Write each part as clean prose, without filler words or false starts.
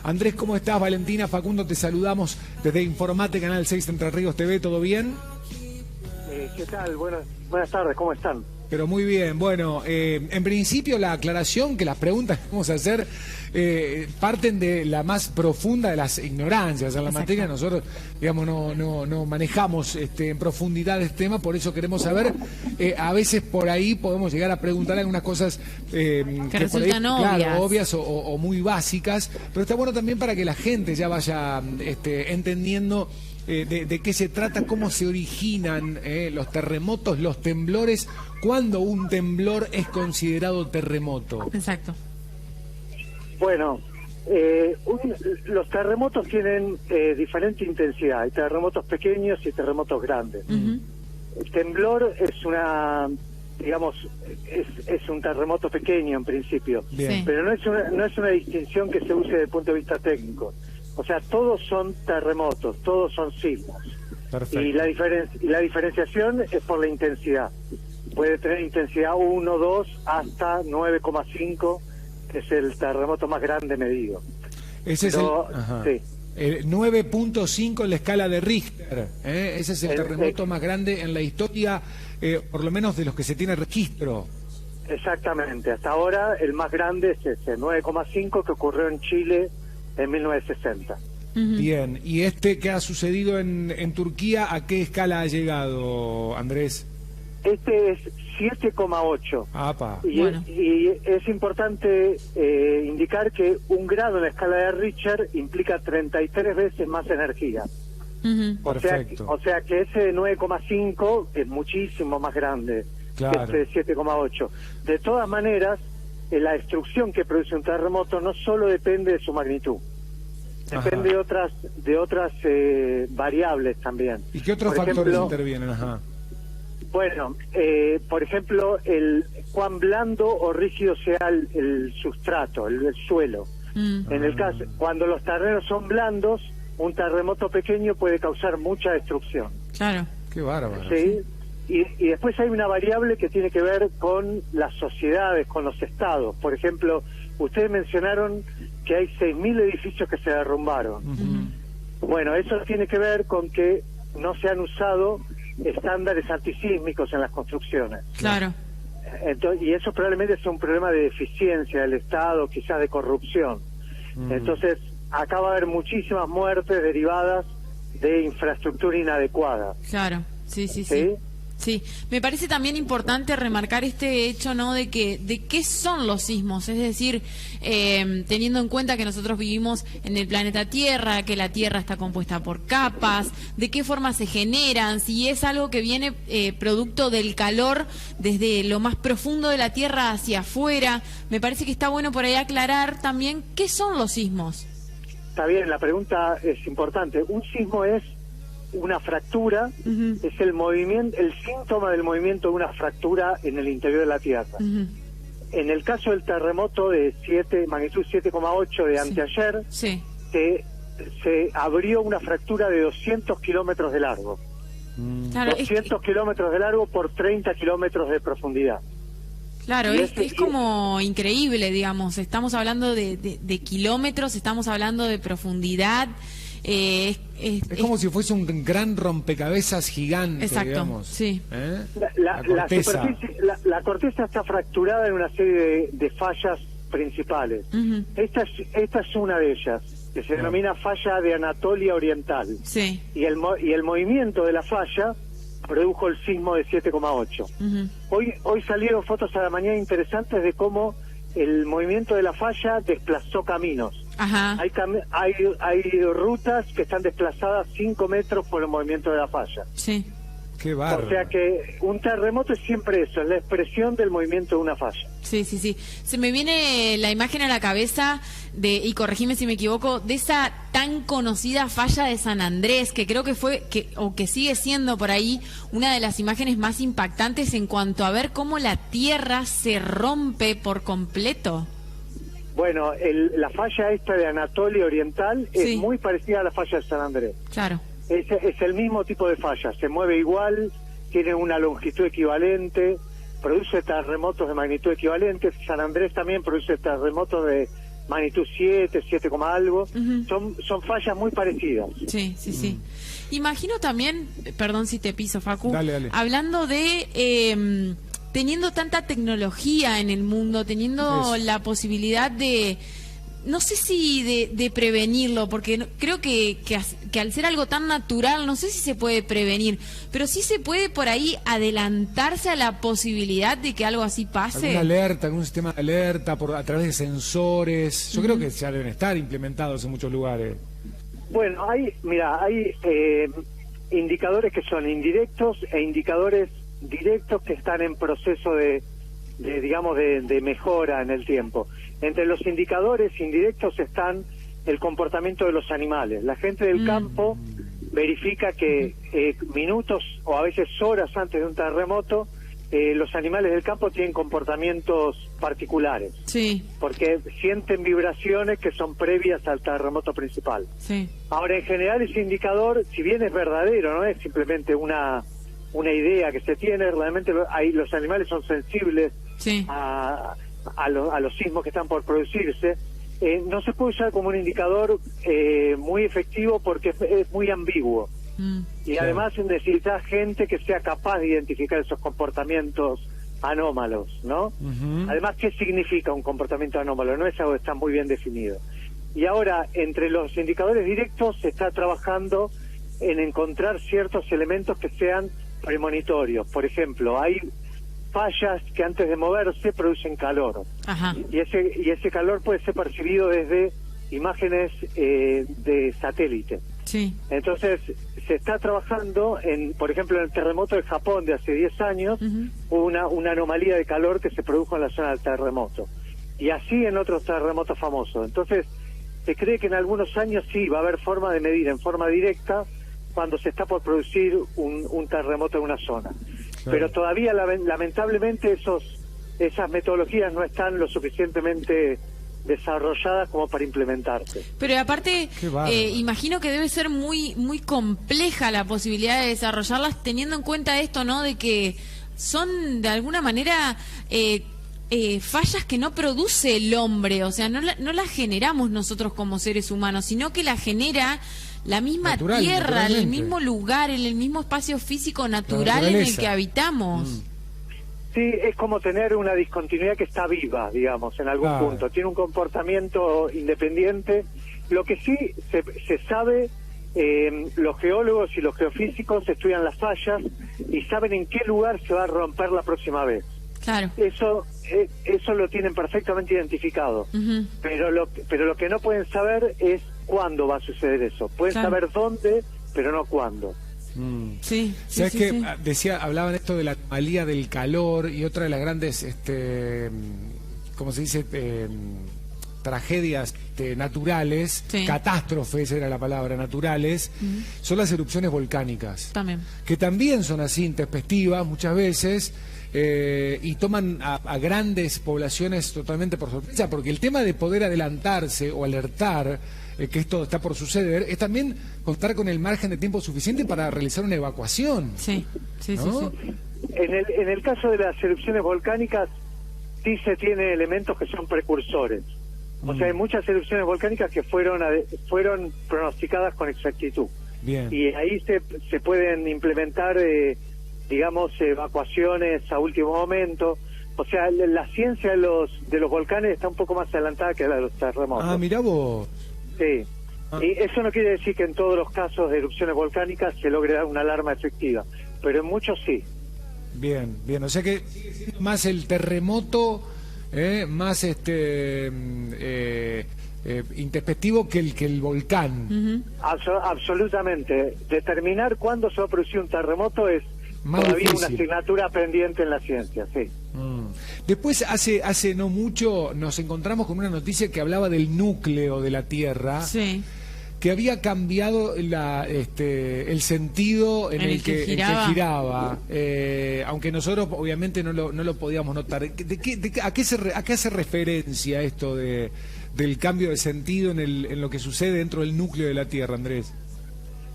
Andrés, ¿cómo estás? Valentina, Facundo, te saludamos desde Informate, Canal 6 Entre Ríos TV, ¿todo bien? ¿Qué tal? Buenas tardes, ¿cómo están? Pero muy bien, bueno, en principio la aclaración que las preguntas que vamos a hacer parten de la más profunda de las ignorancias en la materia. Nosotros, digamos, no manejamos en profundidad este tema, por eso queremos saber, a veces por ahí podemos llegar a preguntar algunas cosas que resultan por ahí, obvias, claro, obvias o muy básicas, pero está bueno también para que la gente ya vaya entendiendo de qué se trata, cómo se originan los terremotos, los temblores, cuándo un temblor es considerado terremoto. Exacto. Bueno, los terremotos tienen diferente intensidad. Hay terremotos pequeños y terremotos grandes. El temblor es es un terremoto pequeño en principio. Bien. Pero no es una distinción que se use desde el punto de vista técnico. O sea, todos son terremotos, todos son sismos. Perfecto. Y la diferenciación es por la intensidad. Puede tener intensidad 1, 2, hasta 9,5, que es el terremoto más grande medido. Ese es el 9.5 en la escala de Richter. Ese es el terremoto más grande en la historia, por lo menos de los que se tiene registro. Exactamente. Hasta ahora el más grande es ese, 9,5, que ocurrió en Chile en 1960. Bien, ¿y este que ha sucedido en Turquía, a qué escala ha llegado, Andrés? Este es 7,8. Apa. Y es importante indicar que un grado en la escala de Richter implica 33 veces más energía. Perfecto. O sea que ese de 9,5 es muchísimo más grande que este de 7,8. De todas maneras, la destrucción que produce un terremoto no solo depende de su magnitud, depende de otras variables también. ¿Y qué otros factores intervienen? Bueno, por ejemplo, cuán blando o rígido sea el sustrato, el suelo. En el caso, cuando los terrenos son blandos, un terremoto pequeño puede causar mucha destrucción. Claro. Qué bárbaro. ¿Sí? Y después hay una variable que tiene que ver con las sociedades, con los estados. Por ejemplo, ustedes mencionaron que hay 6.000 edificios que se derrumbaron. Bueno, eso tiene que ver con que no se han usado estándares antisísmicos en las construcciones. Claro. Entonces, y eso probablemente es un problema de eficiencia del Estado, quizás de corrupción. Entonces, acá va a haber muchísimas muertes derivadas de infraestructura inadecuada. Claro, sí. Sí, me parece también importante remarcar este hecho, ¿no? De qué son los sismos, es decir, teniendo en cuenta que nosotros vivimos en el planeta Tierra, que la Tierra está compuesta por capas, de qué forma se generan, si es algo que viene producto del calor desde lo más profundo de la Tierra hacia afuera. Me parece que está bueno por ahí aclarar también qué son los sismos. Está bien, la pregunta es importante. Un sismo es una fractura, es el síntoma del movimiento de una fractura en el interior de la Tierra. En el caso del terremoto de magnitud 7,8 de anteayer, se abrió una fractura de 200 kilómetros de largo. Claro, 200 kilómetros de largo por 30 kilómetros de profundidad. Claro, es como increíble, digamos. Estamos hablando de kilómetros, estamos hablando de profundidad. Es como si fuese un gran rompecabezas gigante. Exacto, digamos. Sí. La corteza está fracturada en una serie de fallas principales. Esta es una de ellas, que se denomina falla de Anatolia Oriental. Sí. Y el movimiento de la falla produjo el sismo de 7,8. Hoy salieron fotos a la mañana interesantes de cómo el movimiento de la falla desplazó caminos. Hay rutas que están desplazadas 5 metros por el movimiento de la falla. Sí. Qué bárbaro. O sea que un terremoto es siempre eso, es la expresión del movimiento de una falla. Sí. Se me viene la imagen a la cabeza y corregime si me equivoco, de esa tan conocida falla de San Andrés, que creo que fue, que sigue siendo por ahí una de las imágenes más impactantes en cuanto a ver cómo la tierra se rompe por completo. Bueno, la falla esta de Anatolia Oriental es muy parecida a la falla de San Andrés. Claro. Es el mismo tipo de falla, se mueve igual, tiene una longitud equivalente, produce terremotos de magnitud equivalente. San Andrés también produce terremotos de magnitud 7, 7, algo. Son fallas muy parecidas. Sí, sí, sí. Imagino también, perdón si te piso, Facu, Dale. hablando de teniendo tanta tecnología en el mundo, teniendo la posibilidad de, no sé si de prevenirlo, porque creo que al ser algo tan natural, no sé si se puede prevenir, pero sí se puede por ahí adelantarse a la posibilidad de que algo así pase. ¿Alguna alerta, algún sistema de alerta a través de sensores? Yo creo que ya deben estar implementados en muchos lugares. Bueno, hay indicadores que son indirectos e indicadores directos que están en proceso de mejora en el tiempo. Entre los indicadores indirectos están el comportamiento de los animales. La gente del campo verifica que minutos o a veces horas antes de un terremoto, los animales del campo tienen comportamientos particulares. Sí. Porque sienten vibraciones que son previas al terremoto principal. Sí. Ahora, en general, ese indicador, si bien es verdadero, no es simplemente una idea que se tiene, realmente los animales son sensibles a los sismos que están por producirse. No se puede usar como un indicador muy efectivo porque es muy ambiguo. Y además necesita gente que sea capaz de identificar esos comportamientos anómalos, ¿no? Además, ¿qué significa un comportamiento anómalo? No es algo que está muy bien definido. Y ahora, entre los indicadores directos se está trabajando en encontrar ciertos elementos que sean premonitorios. Por ejemplo, hay fallas que antes de moverse producen calor. Ajá. Y ese calor puede ser percibido desde imágenes de satélite. Sí. Entonces, se está trabajando por ejemplo, en el terremoto de Japón de hace 10 años, hubo una anomalía de calor que se produjo en la zona del terremoto. Y así en otros terremotos famosos. Entonces, se cree que en algunos años sí va a haber forma de medir en forma directa cuando se está por producir un terremoto en una zona. Claro. Pero todavía, lamentablemente, esas metodologías no están lo suficientemente desarrolladas como para implementarse. Pero aparte, imagino que debe ser muy muy compleja la posibilidad de desarrollarlas, teniendo en cuenta esto, ¿no? De que son de alguna manera fallas que no produce el hombre, o sea, no las generamos nosotros como seres humanos, sino que las genera la misma tierra, el mismo lugar, el mismo espacio físico natural en el que habitamos. Sí, es como tener una discontinuidad que está viva, digamos, en algún punto. Tiene un comportamiento independiente. Lo que sí se sabe, los geólogos y los geofísicos estudian las fallas y saben en qué lugar se va a romper la próxima vez. Claro. Eso lo tienen perfectamente identificado. Pero lo que no pueden saber es cuándo va a suceder eso. Pueden saber dónde, pero no cuándo. Sí, ¿Sabes qué? Hablaban esto de la anomalía del calor y otra de las grandes, ¿cómo se dice? Tragedias naturales, catástrofes era la palabra, naturales, son las erupciones volcánicas. También. Que también son así intempestivas muchas veces. Y toman a grandes poblaciones totalmente por sorpresa, porque el tema de poder adelantarse o alertar que esto está por suceder es también contar con el margen de tiempo suficiente para realizar una evacuación. Sí. ¿No? En el caso de las erupciones volcánicas sí se tiene elementos que son precursores. O sea, hay muchas erupciones volcánicas que fueron pronosticadas con exactitud. Bien. Y ahí se pueden implementar digamos, evacuaciones a último momento. O sea, la ciencia de los volcanes está un poco más adelantada que la de los terremotos. Ah, mirá vos. Sí. Y eso no quiere decir que en todos los casos de erupciones volcánicas se logre dar una alarma efectiva, pero en muchos sí. Bien. O sea que más el terremoto, más intempestivo que el volcán. Absolutamente. Determinar cuándo se va a producir un terremoto es más todavía difícil. Una asignatura pendiente en la ciencia, sí. Después, hace no mucho, nos encontramos con una noticia que hablaba del núcleo de la Tierra, que había cambiado el sentido en el que giraba. Aunque nosotros, obviamente, no lo podíamos notar. ¿A qué hace referencia esto del cambio de sentido en lo que sucede dentro del núcleo de la Tierra, Andrés?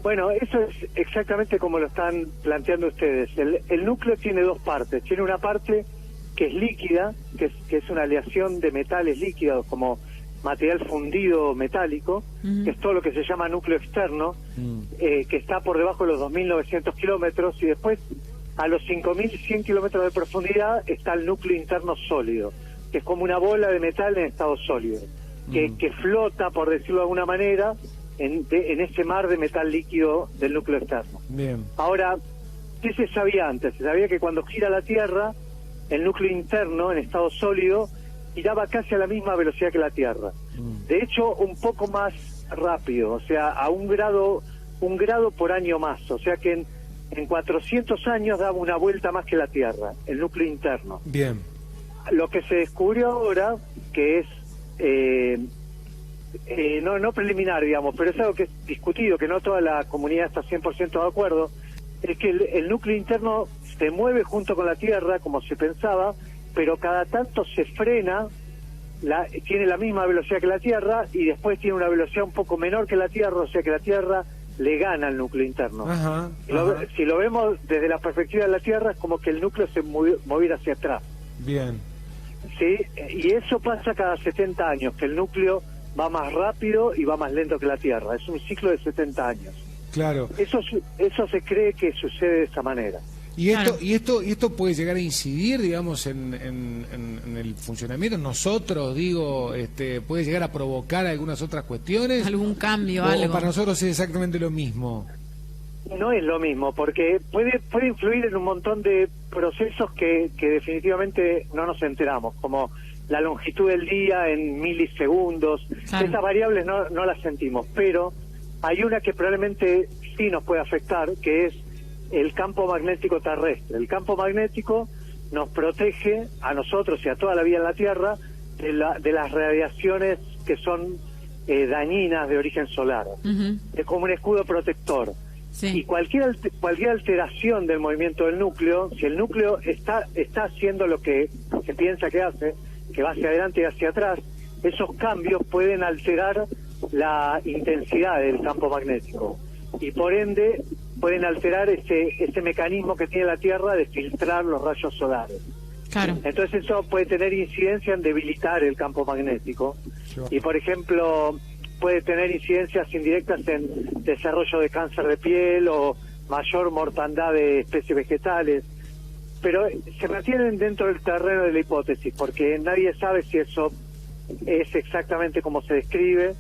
Bueno, eso es exactamente como lo están planteando ustedes. El núcleo tiene dos partes. Tiene una parte que es líquida, que es una aleación de metales líquidos como material fundido metálico, que es todo lo que se llama núcleo externo, que está por debajo de los 2.900 kilómetros, y después a los 5.100 kilómetros de profundidad está el núcleo interno sólido, que es como una bola de metal en estado sólido, que flota, por decirlo de alguna manera, en ese mar de metal líquido del núcleo externo. Bien. Ahora, ¿qué se sabía antes? Se sabía que cuando gira la Tierra, el núcleo interno en estado sólido giraba casi a la misma velocidad que la Tierra. De hecho, un poco más rápido, o sea, a un grado por año más. O sea que en 400 años daba una vuelta más que la Tierra, el núcleo interno. Bien. Lo que se descubrió ahora, que es no preliminar, digamos, pero es algo que es discutido, que no toda la comunidad está 100% de acuerdo, es que el núcleo interno se mueve junto con la Tierra, como se pensaba, pero cada tanto se frena, tiene la misma velocidad que la Tierra, y después tiene una velocidad un poco menor que la Tierra, o sea que la Tierra le gana al núcleo interno. Si lo vemos desde la perspectiva de la Tierra, es como que el núcleo se moviera hacia atrás. Bien. Sí, y eso pasa cada 70 años, que el núcleo va más rápido y va más lento que la Tierra. Es un ciclo de 70 años. Claro. Eso se cree que sucede de esa manera. Y esto puede llegar a incidir, digamos, en el funcionamiento. Nosotros, puede llegar a provocar algunas otras cuestiones. Algún cambio, algo. O para nosotros es exactamente lo mismo. No es lo mismo, porque puede influir en un montón de procesos que definitivamente no nos enteramos, como la longitud del día en milisegundos. Claro. Estas variables no las sentimos, pero hay una que probablemente sí nos puede afectar, que es el campo magnético terrestre. El campo magnético nos protege a nosotros y a toda la vida en la Tierra de las radiaciones que son dañinas de origen solar. Es como un escudo protector. Sí. Y cualquier alteración del movimiento del núcleo, si el núcleo está haciendo lo que se piensa que hace, que va hacia adelante y hacia atrás, esos cambios pueden alterar la intensidad del campo magnético y por ende pueden alterar ese mecanismo que tiene la Tierra de filtrar los rayos solares. Claro. Entonces eso puede tener incidencia en debilitar el campo magnético y, por ejemplo, puede tener incidencias indirectas en desarrollo de cáncer de piel o mayor mortandad de especies vegetales, pero se mantienen dentro del terreno de la hipótesis, porque nadie sabe si eso es exactamente como se describe,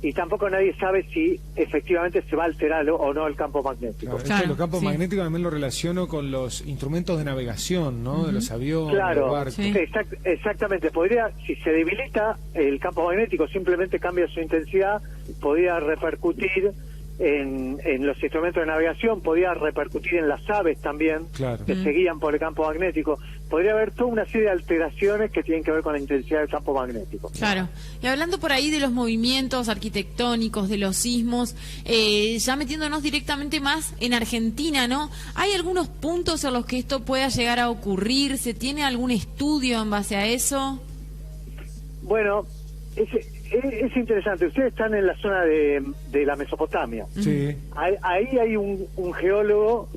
y tampoco nadie sabe si efectivamente se va a alterar o no el campo magnético. Claro, los campos magnéticos también lo relaciono con los instrumentos de navegación, ¿no? De los aviones, de los barcos. Exactamente. Si se debilita el campo magnético, simplemente cambia su intensidad, podría repercutir en los instrumentos de navegación, podría repercutir en las aves también, que se guían por el campo magnético. Podría haber toda una serie de alteraciones que tienen que ver con la intensidad del campo magnético. Claro. Y hablando por ahí de los movimientos arquitectónicos, de los sismos, ya metiéndonos directamente más en Argentina, ¿no? ¿Hay algunos puntos en los que esto pueda llegar a ocurrir? ¿Se tiene algún estudio en base a eso? Bueno, es interesante. Ustedes están en la zona de la Mesopotamia. Sí. Ahí hay un geólogo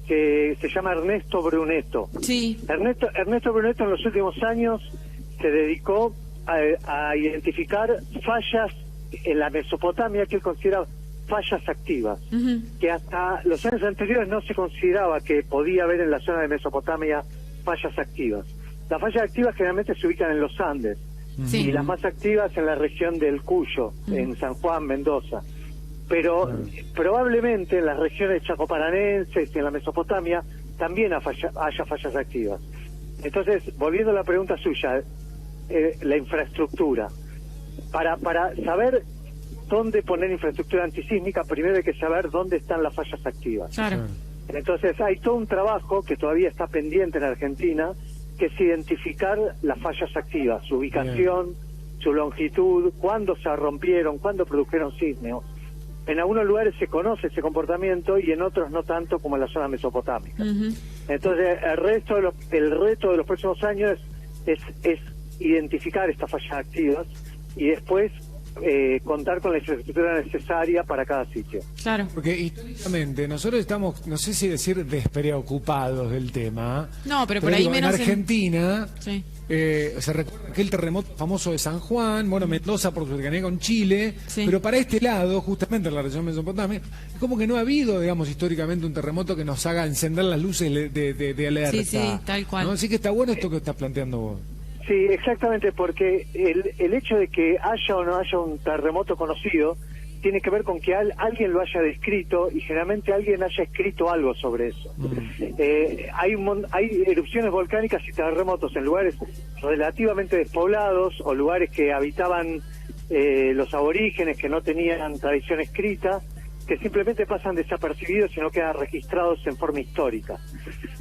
que se llama Ernesto Brunetto. Sí. Ernesto Brunetto en los últimos años se dedicó a identificar fallas en la Mesopotamia que él considera fallas activas, que hasta los años anteriores no se consideraba que podía haber en la zona de Mesopotamia fallas activas. Las fallas activas generalmente se ubican en los Andes, y las más activas en la región del Cuyo, en San Juan, Mendoza. Pero probablemente en las regiones chacoparanenses y en la Mesopotamia también haya fallas activas. Entonces, volviendo a la pregunta suya, la infraestructura. Para saber dónde poner infraestructura antisísmica, primero hay que saber dónde están las fallas activas. Claro. Entonces, hay todo un trabajo que todavía está pendiente en Argentina, que es identificar las fallas activas, su ubicación, su longitud, cuándo se rompieron, cuándo produjeron sismos. En algunos lugares se conoce ese comportamiento y en otros no tanto, como en la zona mesopotámica. Entonces, el reto de los próximos años es identificar estas fallas activas y después contar con la infraestructura necesaria para cada sitio. Claro. Porque históricamente nosotros estamos, no sé si decir despreocupados del tema. No, pero por ahí digo, menos en Argentina. Sí. Se recuerda aquel terremoto famoso de San Juan, bueno, Mendoza por su cercanía con Chile, Sí. pero para este lado, justamente en la región de Mesopotamia, es como que no ha habido, digamos, históricamente un terremoto que nos haga encender las luces de alerta. Sí, sí, tal cual. ¿No? Así que está bueno esto que estás planteando vos. Sí, exactamente, porque el hecho de que haya o no haya un terremoto conocido tiene que ver con que alguien lo haya descrito y generalmente alguien haya escrito algo sobre eso. Hay erupciones volcánicas y terremotos en lugares relativamente despoblados o lugares que habitaban los aborígenes que no tenían tradición escrita, que simplemente pasan desapercibidos y no quedan registrados en forma histórica.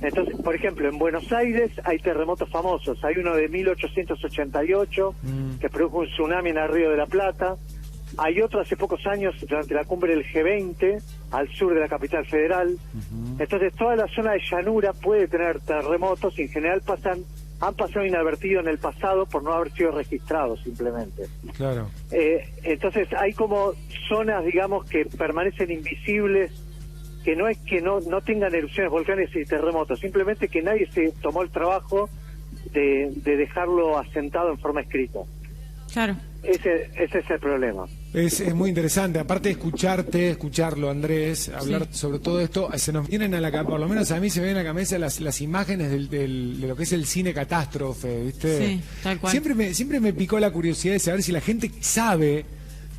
Entonces, por ejemplo, en Buenos Aires hay terremotos famosos. Hay uno de 1888 que produjo un tsunami en el Río de la Plata. Hay otro hace pocos años, durante la cumbre del G20, al sur de la capital federal. Entonces, toda la zona de llanura puede tener terremotos y en general han pasado inadvertidos en el pasado por no haber sido registrados simplemente. Claro. Entonces, hay como zonas, digamos, que permanecen invisibles, que no es que no tengan erupciones volcánicas y terremotos, simplemente que nadie se tomó el trabajo de dejarlo asentado en forma escrita. Claro. Ese es el problema. Es muy interesante, aparte de escucharlo, Andrés, hablar sobre todo esto, se nos vienen a la cabeza, por lo menos a mí se me vienen a la cabeza las imágenes de lo que es el cine catástrofe, ¿viste? Sí, tal cual. Siempre me picó la curiosidad de saber si la gente sabe,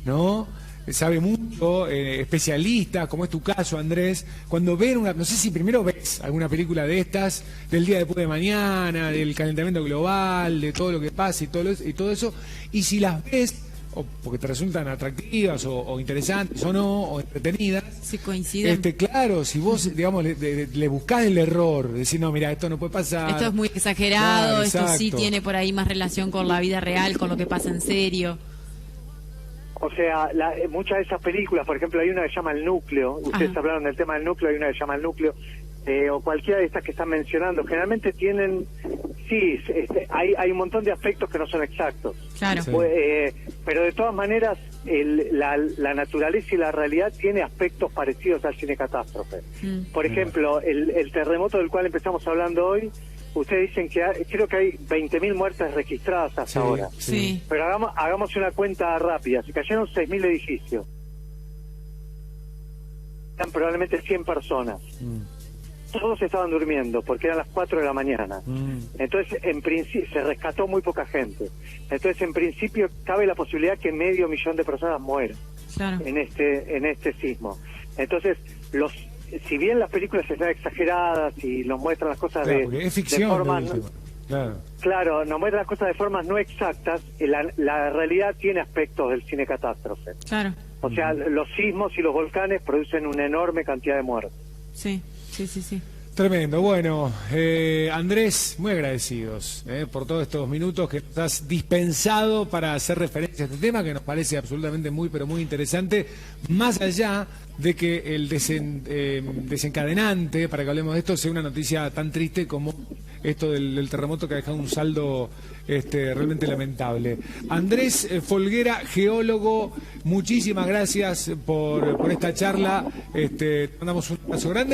¿no? Sabe mucho, especialistas, como es tu caso, Andrés, cuando ven no sé si primero ves alguna película de estas, del día después de mañana, del calentamiento global, de todo lo que pasa y todo eso, y si las ves, o porque te resultan atractivas, o interesantes, o no, o entretenidas. Si coinciden. Claro, si vos, digamos, le buscás el error, decir, no, mira, esto no puede pasar. Esto es muy exagerado, Claro, esto sí exacto. tiene por ahí más relación con la vida real, con lo que pasa en serio. O sea, muchas de esas películas, por ejemplo, hay una que se llama El Núcleo, ustedes hablaron del tema del núcleo, hay una que se llama El Núcleo, o cualquiera de estas que están mencionando, generalmente tienen, sí, hay un montón de aspectos que no son exactos. Claro. Sí. Pero de todas maneras, la naturaleza y la realidad tiene aspectos parecidos al cine catástrofe. Por ejemplo, el terremoto del cual empezamos hablando hoy, ustedes dicen que creo que hay 20.000 muertes registradas hasta ahora. Sí. Pero hagamos una cuenta rápida. Se cayeron 6.000 edificios. Eran probablemente 100 personas. Todos estaban durmiendo porque eran las 4 de la mañana. Entonces, en principio, se rescató muy poca gente. Entonces, en principio, cabe la posibilidad que 500.000 de personas mueran Claro. en este sismo. Entonces, si bien las películas están exageradas y nos muestran las cosas Claro, porque es ficción, de formas, de última. Claro. claro, nos muestran las cosas de formas no exactas, la realidad tiene aspectos del cine catástrofe. Claro. O sea, los sismos y los volcanes producen una enorme cantidad de muertes. Sí, sí, sí, sí. Tremendo. Bueno, Andrés, muy agradecidos por todos estos minutos que nos has dispensado para hacer referencia a este tema que nos parece absolutamente pero muy interesante, más allá de que el desencadenante para que hablemos de esto sea una noticia tan triste como esto del terremoto que ha dejado un saldo realmente lamentable. Andrés Folguera, geólogo, muchísimas gracias por esta charla. Te mandamos un abrazo grande.